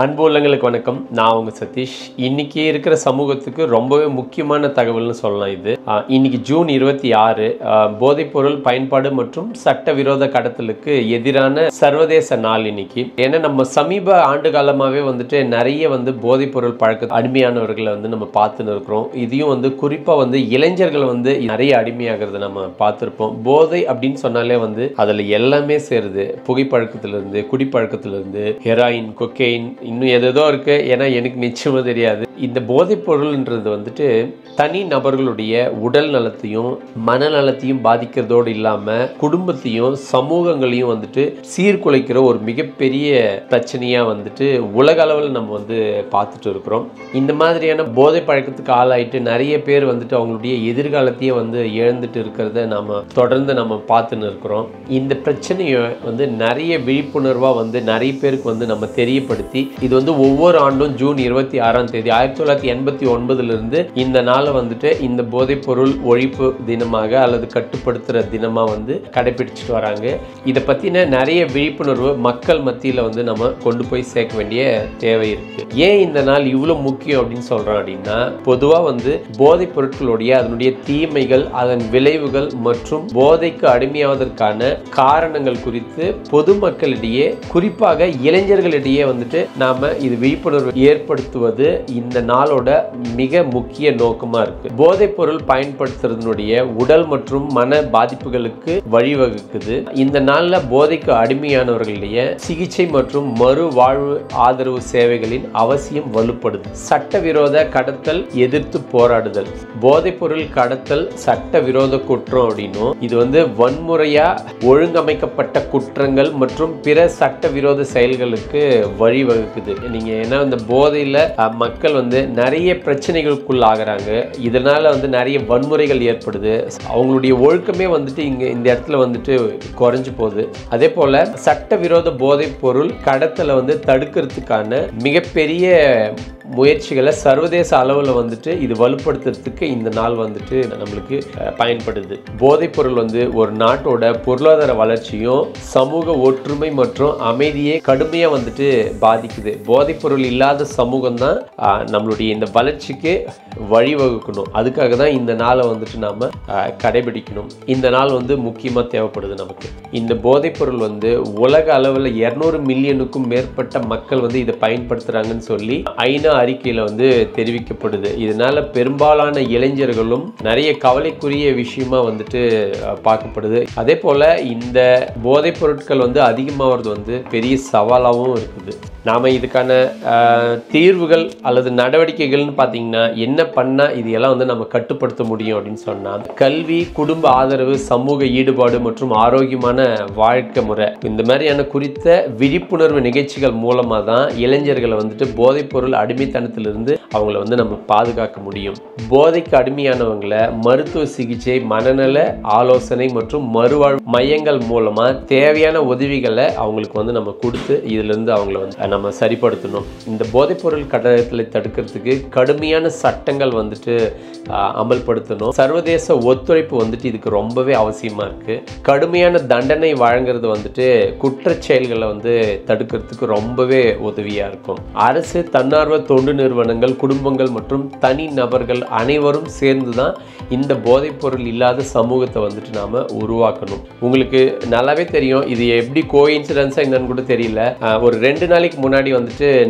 அன்பு உள்ளங்களுக்கு வணக்கம். நான் உங்க சதீஷ். இன்னைக்கு இருக்கிற சமூகத்துக்கு ரொம்பவே முக்கியமான தகவல்னு சொல்லலாம். இது இன்னைக்கு ஜூன் 26 போதைப்பொருள் பயன்பாடு மற்றும் சட்டவிரோத கடத்தலுக்கு எதிரான சர்வதேச நாள் இன்னைக்கு. ஏன்னா நம்ம சமீப ஆண்டு காலமாகவே நிறைய போதைப்பொருள் பழக்க அடிமையானவர்களை நம்ம பார்த்துன்னு இருக்கிறோம். இதையும் குறிப்பாக இளைஞர்கள் நிறைய அடிமையாகிறத நம்ம பார்த்துருப்போம். போதை அப்படின்னு சொன்னாலே அதில் எல்லாமே சேருது. புகைப்பழக்கத்திலிருந்து, குடிப்பழக்கத்திலிருந்து, ஹெராயின், கொக்கெயின், இன்னும் எதோ இருக்கு. ஏன்னா எனக்கு நிச்சயமா தெரியாது. இந்த போதைப் பொருள்ன்றது தனி நபர்களுடைய உடல் நலத்தையும் மனநலத்தையும் பாதிக்கிறதோடு இல்லாம குடும்பத்தையும் சமூகங்களையும் சீர்குலைக்கிற ஒரு மிகப்பெரிய பிரச்சனையா உலக அளவில் நம்ம பார்த்துட்டு இருக்கிறோம். இந்த மாதிரியான போதை பழக்கத்துக்கு ஆளாயிட்டு நிறைய பேர் அவங்களுடைய எதிர்காலத்தையே இழந்துட்டு இருக்கிறத நாம தொடர்ந்து நம்ம பார்த்துன்னு இருக்கிறோம். இந்த பிரச்சனையை நிறைய விழிப்புணர்வா நிறைய பேருக்கு நம்ம தெரியப்படுத்தி இது ஒவ்வொரு ஆண்டும் ஜூன் 26ஆம் தேதி 1989 இந்த நாளை இந்த போதைப் பொருள் ஒழிப்பு தினமாக அல்லது கட்டுப்படுத்துற தினமா கடைபிடிச்சிட்டு வராங்க. இதை பத்தின நிறைய விழிப்புணர்வு மக்கள் மத்தியில நம்ம கொண்டு போய் சேர்க்க வேண்டிய தேவை இருக்கு. ஏன் இந்த நாள் இவ்வளவு முக்கியம் அப்படின்னு சொல்றோம் அப்படின்னா, பொதுவா போதைப் பொருட்களுடைய அதனுடைய தீமைகள், அதன் விளைவுகள் மற்றும் போதைக்கு அடிமையாவதற்கான காரணங்கள் குறித்து பொதுமக்களிடையே, குறிப்பாக இளைஞர்களிடையே நாம இது விழிப்புணர்வு ஏற்படுத்துவது இந்த நாளோட மிக முக்கிய நோக்கமா இருக்கு. போதைப் பொருள் பயன்படுத்துறதுனுடைய உடல் மற்றும் மன பாதிப்புகளுக்கு வழிவகுக்குது. இந்த நாள்ல போதைக்கு அடிமையானவர்களுடைய சிகிச்சை மற்றும் மறு வாழ்வு ஆதரவு சேவைகளின் அவசியம் வலுப்படுது. சட்டவிரோத கடத்தல் எதிர்த்து போராடுதல். போதைப் பொருள் கடத்தல் சட்டவிரோத குற்றம் அப்படின்னும், இது வன்முறையா ஒழுங்கமைக்கப்பட்ட குற்றங்கள் மற்றும் பிற சட்டவிரோத செயல்களுக்கு வழிவகுக்குது. நீங்க ஏன்னா இந்த போதையில மக்கள் நிறைய பிரச்சனைகளுக்குள்ள ஆகிறாங்க. இதனால நிறைய வன்முறைகள் ஏற்படுது. அவங்களுடைய ஒழுக்கமே இங்க இந்த இடத்துல குறைஞ்சு போகுது. அதே போல சட்டவிரோத போதைப் பொருள் கடத்தலை தடுக்கிறதுக்கான மிகப்பெரிய முயற்சிகளை சர்வதேச அளவில் இது வலுப்படுத்துறதுக்கு இந்த நாள் நம்மளுக்கு பயன்படுது. போதைப் பொருள் ஒரு நாட்டோட பொருளாதார வளர்ச்சியும் சமூக ஒற்றுமை மற்றும் அமைதியை கடுமையா பாதிக்குது. போதைப் பொருள் இல்லாத சமூகம் தான் நம்மளுடைய இந்த வளர்ச்சிக்கு வழிவகுக்கணும். அதுக்காக தான் இந்த நாளை நாம கடைபிடிக்கணும். இந்த நாள் முக்கியமா தேவைப்படுது நமக்கு. இந்த போதைப் பொருள் உலக அளவில் 200 மில்லியனுக்கும் மேற்பட்ட மக்கள் இதை பயன்படுத்துறாங்கன்னு சொல்லி ஐநா அறிக்கையில தெரிவிக்கப்படுது. இதனால பெரும்பாலான இளைஞர்களும் நிறைய கவலைக்குரிய விஷயமா பார்க்கப்படுது. அதே போல இந்த போதைப் பொருட்கள் அதிகமாகிறது பெரிய சவாலாகவும் இருக்குது. நாம இதுக்கான தீர்வுகள் அல்லது நடவடிக்கைகள்னு பார்த்தீங்கன்னா என்ன பண்ணா இது எல்லாம் நம்ம கட்டுப்படுத்த முடியும் அப்படின்னு சொன்னா, கல்வி, குடும்ப ஆதரவு, சமூக ஈடுபாடு மற்றும் ஆரோக்கியமான வாழ்க்கை முறை, இந்த மாதிரியான குறித்த விழிப்புணர்வு நிகழ்ச்சிகள் மூலமா தான் இளைஞர்களை போதைப் பொருள் அடிமைத்தனத்திலிருந்து அவங்கள நம்ம பாதுகாக்க முடியும். போதைக்கு அடிமையானவங்களை மருத்துவ சிகிச்சை, மனநல ஆலோசனை மற்றும் மறுவாழ்வு மையங்கள் மூலமா தேவையான உதவிகளை அவங்களுக்கு நம்ம கொடுத்து இதுல இருந்து அவங்கள நம்ம சரிப்படுத்தணும். இந்த போதைப் பொருள் கடத்தலை தடுக்கிறதுக்கு கடுமையான சட்டங்கள் அமல்படுத்தணும். சர்வதேச ஒத்துழைப்பு இதுக்கு ரொம்பவே அவசியமா இருக்கு. கடுமையான தண்டனை வழங்குறது குற்றச் செயல்களை தடுக்கிறதுக்கு ரொம்பவே உதவியா இருக்கும். அரசு, தன்னார்வ தொண்டு நிறுவனங்கள், குடும்பங்கள் மற்றும் தனி நபர்கள் அனைவரும் சேர்ந்துதான் இந்த போதைப் பொருள் இல்லாத சமூகத்தை நாம உருவாக்கணும். உங்களுக்கு நல்லாவே தெரியும், இது எப்படி கோஇன்சிடென்ஸா என்னன்னு கூட தெரியல. ஒரு 2 நாளைக்கு முன்னாடி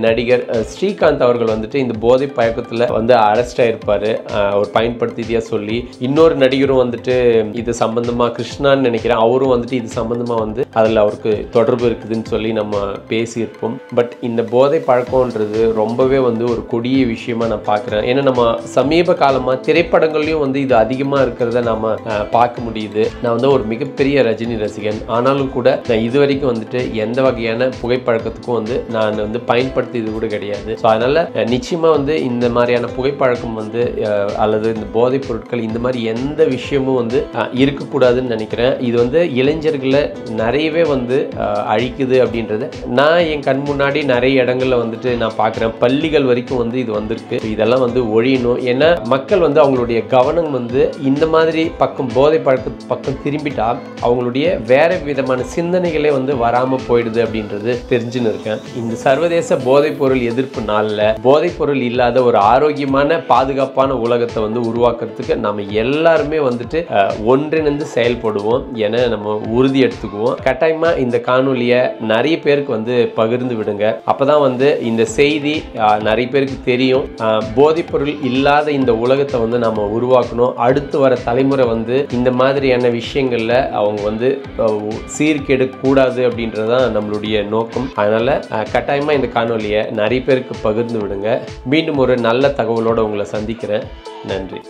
நடிகர் ஸ்ரீகாந்த் அவர்கள் இந்த போதை பழக்கத்துல அரெஸ்ட் ஆயிருப்பாரு, ஒரு பயன்படுத்தியா சொல்லி. இன்னொரு நடிகரும் இது சம்பந்தமா, கிருஷ்ணான்னு நினைக்கிறேன், அவரும் இது சம்பந்தமா அதுல அவருக்கு தொடர்பு இருக்குதுன்னு சொல்லி நம்ம பேசியிருப்போம். பட் இந்த போதை பழக்கம்ன்றது ரொம்பவே ஒரு கொடிய விஷயமா நான் பார்க்கிறேன். ஏன்னா நம்ம சமீப காலமா திரைப்படங்கள்லயும் இது அதிகமா இருக்கிறத நாம பார்க்க முடியுது. நான் ஒரு மிகப்பெரிய ரஜினி ரசிகன். ஆனாலும் கூட நான் இதுவரைக்கும் எந்த வகையான புகைப்பழக்கத்துக்கும் நான் பயன்படுத்தியது கூட கிடையாது. ஸோ அதனால நிச்சயமா இந்த மாதிரியான புகைப்பழக்கம் அல்லது இந்த போதைப் பொருட்கள் இந்த மாதிரி எந்த விஷயமும் இருக்கக்கூடாதுன்னு நினைக்கிறேன். இது இளைஞர்களை நிறையவே அழிக்குது அப்படின்றத நான் என் கண் முன்னாடி நிறைய இடங்கள்ல நான் பார்க்குறேன். பள்ளிகள் வரைக்கும் இது வந்திருக்கு. இதெல்லாம் ஒழியணும். ஏன்னா மக்கள் அவங்களுடைய கவனம் இந்த மாதிரி பக்கம் போதை பழக்க பக்கம் திரும்பிட்டா அவங்களுடைய வேற விதமான சிந்தனைகளே வராம போயிடுது அப்படின்றது தெரிஞ்சுன்னு இருக்கேன். இந்த இந்த சர்வதேச போதைப்பொருள் எதிர்ப்பு நாளில் போதைப்பொருள் இல்லாத ஒரு ஆரோக்கியமான பாதுகாப்பான உலகத்தை வந்து உருவாக்குறதுக்கு நம்ம எல்லாருமே வந்துட்டு ஒன்றிணைந்து செயல்படுவோம் என நம்ம உறுதி எடுத்துக்குவோம். கட்டாயமாக இந்த காணொலியை நிறைய பேருக்கு வந்து பகிர்ந்து விடுங்க. அப்பதான் வந்து இந்த செய்தி நிறைய பேருக்கு தெரியும். போதைப்பொருள் இல்லாத இந்த உலகத்தை வந்து நம்ம உருவாக்கணும். அடுத்து வர தலைமுறை வந்து இந்த மாதிரியான விஷயங்கள்ல அவங்க வந்து சீர்கெடக்கூடாது அப்படின்றதான் நம்மளுடைய நோக்கம். அதனால கட்டாயமா இந்த காணொலியை நிறைய பேருக்கு பகிர்ந்து விடுங்க. மீண்டும் ஒரு நல்ல தகவலோட உங்களை சந்திக்கிறேன். நன்றி.